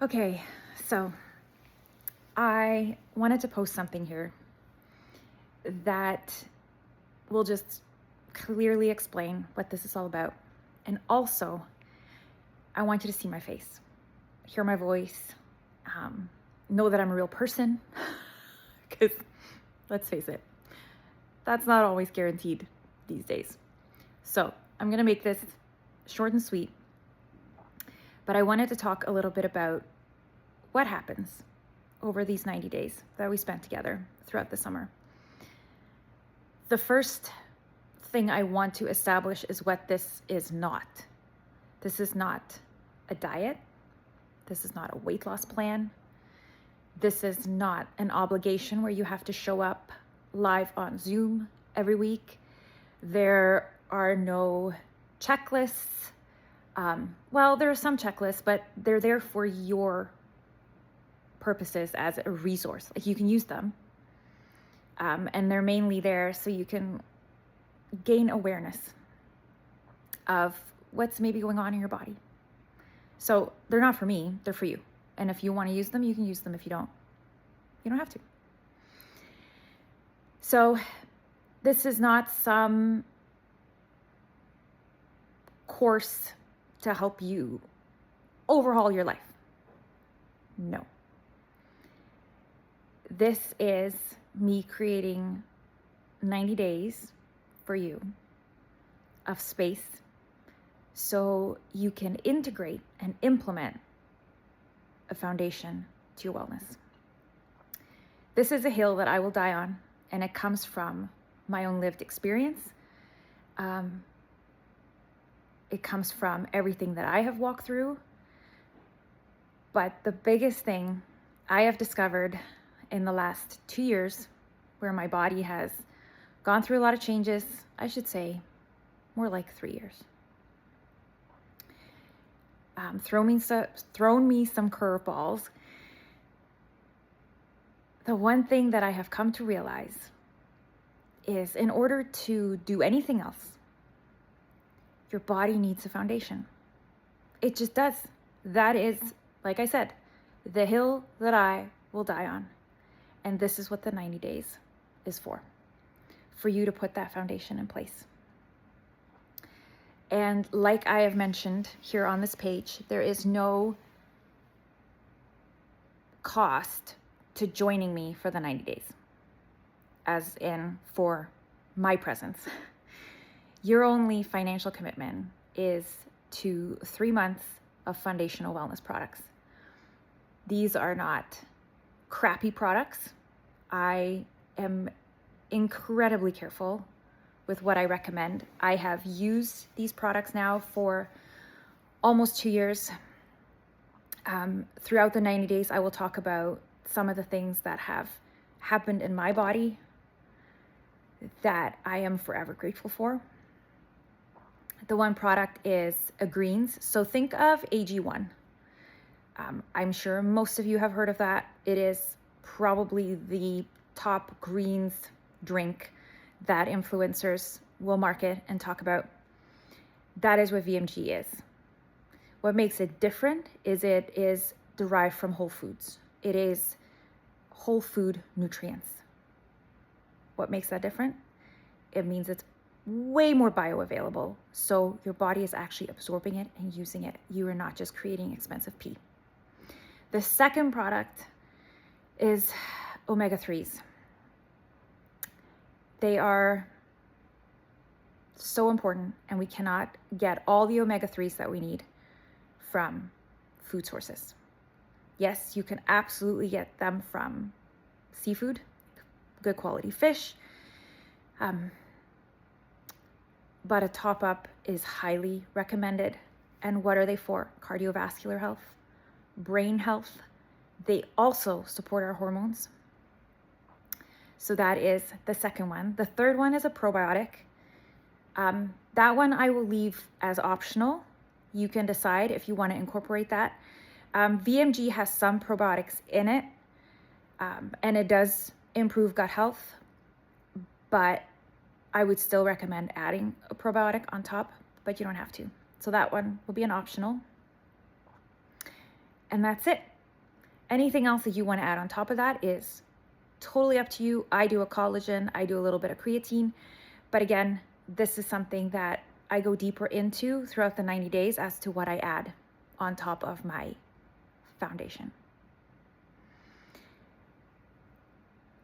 Okay, so I wanted to post something here that will just clearly explain what this is all about. And also, I want you to see my face, hear my voice, know that I'm a real person. Because let's face it, that's not always guaranteed these days. So I'm going to make this short and sweet. But I wanted to talk a little bit about what happens over these 90 days that we spent together throughout the summer. The first thing I want to establish is what this is not. This is not a diet. This is not a weight loss plan. This is not an obligation where you have to show up live on Zoom every week. There are no checklists. Well, there are some checklists, but they're there for your purposes as a resource. Like, you can use them. And they're mainly there so you can gain awareness of what's maybe going on in your body. So they're not for me, they're for you. And if you want to use them, you can use them. If you don't have to. So this is not some course to help you overhaul your life. No. This is me creating 90 days for you of space so you can integrate and implement a foundation to your wellness. This is a hill that I will die on, and it comes from my own lived experience. It comes from everything that I have walked through. But the biggest thing I have discovered in the last 2 years, where my body has gone through a lot of changes, I should say more like 3 years, thrown me some curveballs. The one thing that I have come to realize is, in order to do anything else, your body needs a foundation. It just does. That is, like I said, the hill that I will die on. And this is what the 90 days is for you to put that foundation in place. And like I have mentioned here on this page, there is no cost to joining me for the 90 days, as in for my presence. Your only financial commitment is to 3 months of FounDAYtional wellness products. These are not crappy products. I am incredibly careful with what I recommend. I have used these products now for almost 2 years. Throughout the 90 days, I will talk about some of the things that have happened in my body that I am forever grateful for. The one product is a greens. So think of AG1. I'm sure most of you have heard of that. It is probably the top greens drink that influencers will market and talk about. That is what VMG is. What makes it different is it is derived from whole foods. It is whole food nutrients. What makes that different? It means it's way more bioavailable, so your body is actually absorbing it and using it. You are not just creating expensive pee. The second product is omega-3s. They are so important, and we cannot get all the omega-3s that we need from food sources. Yes, you can absolutely get them from seafood, good quality fish, but a top-up is highly recommended. And what are they for? Cardiovascular health, brain health. They also support our hormones. So that is the second one. The third one is a probiotic. That one I will leave as optional. You can decide if you want to incorporate that. VMG has some probiotics in it, and it does improve gut health, but I would still recommend adding a probiotic on top, but you don't have to. So that one will be an optional. And that's it. Anything else that you want to add on top of that is totally up to you. I do a collagen, I do a little bit of creatine, but again, this is something that I go deeper into throughout the 90 days as to what I add on top of my foundation.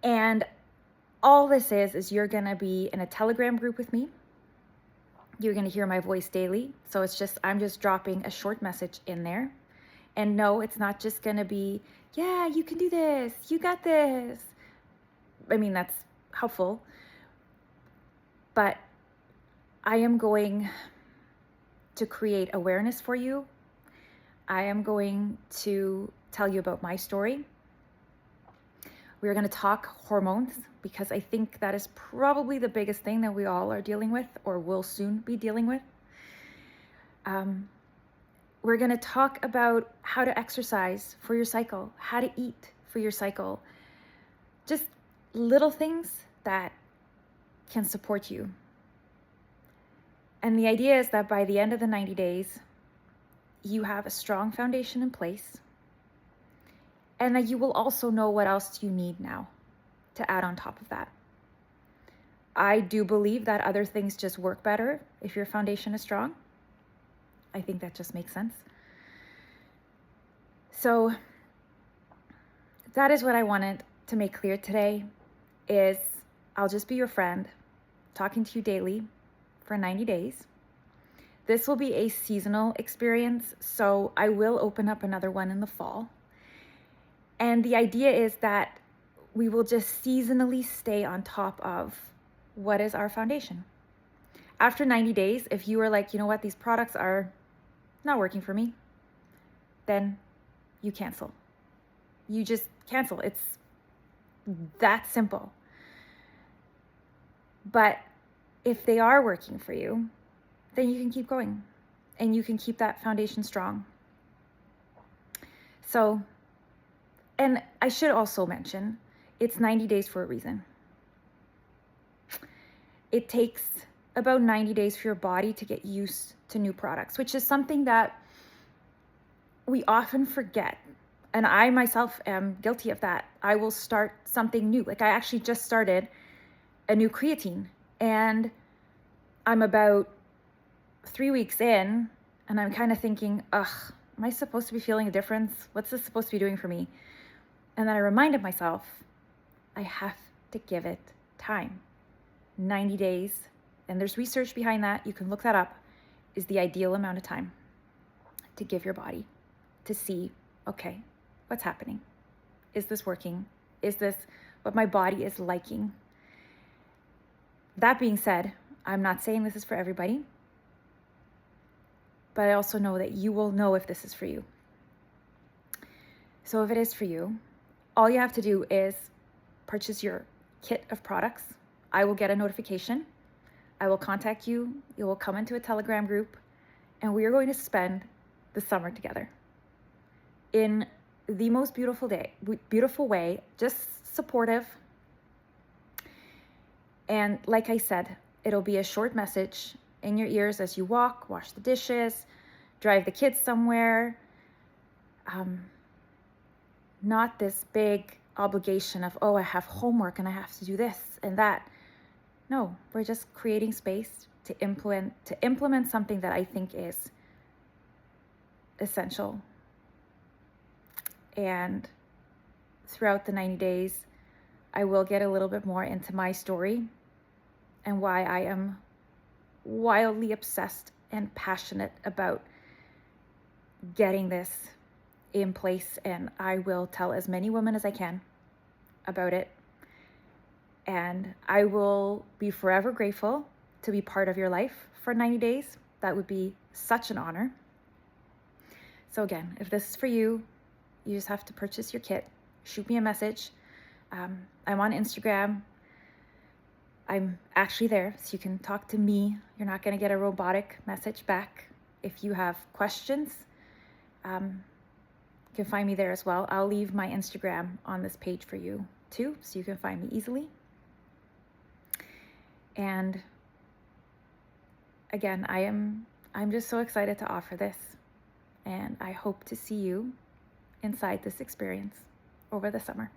And all this is you're going to be in a Telegram group with me. You're going to hear my voice daily. So I'm just dropping a short message in there. And no, it's not just going to be, yeah, you can do this. You got this. I mean, that's helpful. But I am going to create awareness for you. I am going to tell you about my story. We're going to talk hormones because I think that is probably the biggest thing that we all are dealing with or will soon be dealing with. We're going to talk about how to exercise for your cycle, how to eat for your cycle, just little things that can support you. And the idea is that by the end of the 90 days, you have a strong foundation in place, and that you will also know what else you need now to add on top of that. I do believe that other things just work better if your foundation is strong. I think that just makes sense. So that is what I wanted to make clear today is I'll just be your friend, talking to you daily for 90 days. This will be a seasonal experience, so I will open up another one in the fall. And the idea is that we will just seasonally stay on top of what is our foundation. After 90 days, if you are like, you know what, these products are not working for me, then you cancel. You just cancel. It's that simple. But if they are working for you, then you can keep going and you can keep that foundation strong. So, and I should also mention, it's 90 days for a reason. It takes about 90 days for your body to get used to new products, which is something that we often forget. And I myself am guilty of that. I will start something new. Like I actually just started a new creatine and I'm about 3 weeks in and I'm kind of thinking, am I supposed to be feeling a difference? What's this supposed to be doing for me? And then I reminded myself, I have to give it time. 90 days, and there's research behind that, you can look that up, is the ideal amount of time to give your body to see, okay, what's happening? Is this working? Is this what my body is liking? That being said, I'm not saying this is for everybody, but I also know that you will know if this is for you. So if it is for you, all you have to do is purchase your kit of products. I will get a notification. I will contact you. You will come into a Telegram group, and we are going to spend the summer together in the most beautiful way, just supportive. And like I said, it'll be a short message in your ears as you walk, wash the dishes, drive the kids somewhere. Not this big obligation of, I have homework and I have to do this and that. No, we're just creating space to implement something that I think is essential. And throughout the 90 days, I will get a little bit more into my story and why I am wildly obsessed and passionate about getting this in place. And I will tell as many women as I can about it. And I will be forever grateful to be part of your life for 90 days. That would be such an honor. So again, if this is for you, you just have to purchase your kit. Shoot me a message. I'm on Instagram. I'm actually there, so you can talk to me. You're not going to get a robotic message back. If you have questions, you can find me there as well. I'll leave my Instagram on this page for you too, so you can find me easily. And again, I'm just so excited to offer this, and I hope to see you inside this experience over the summer.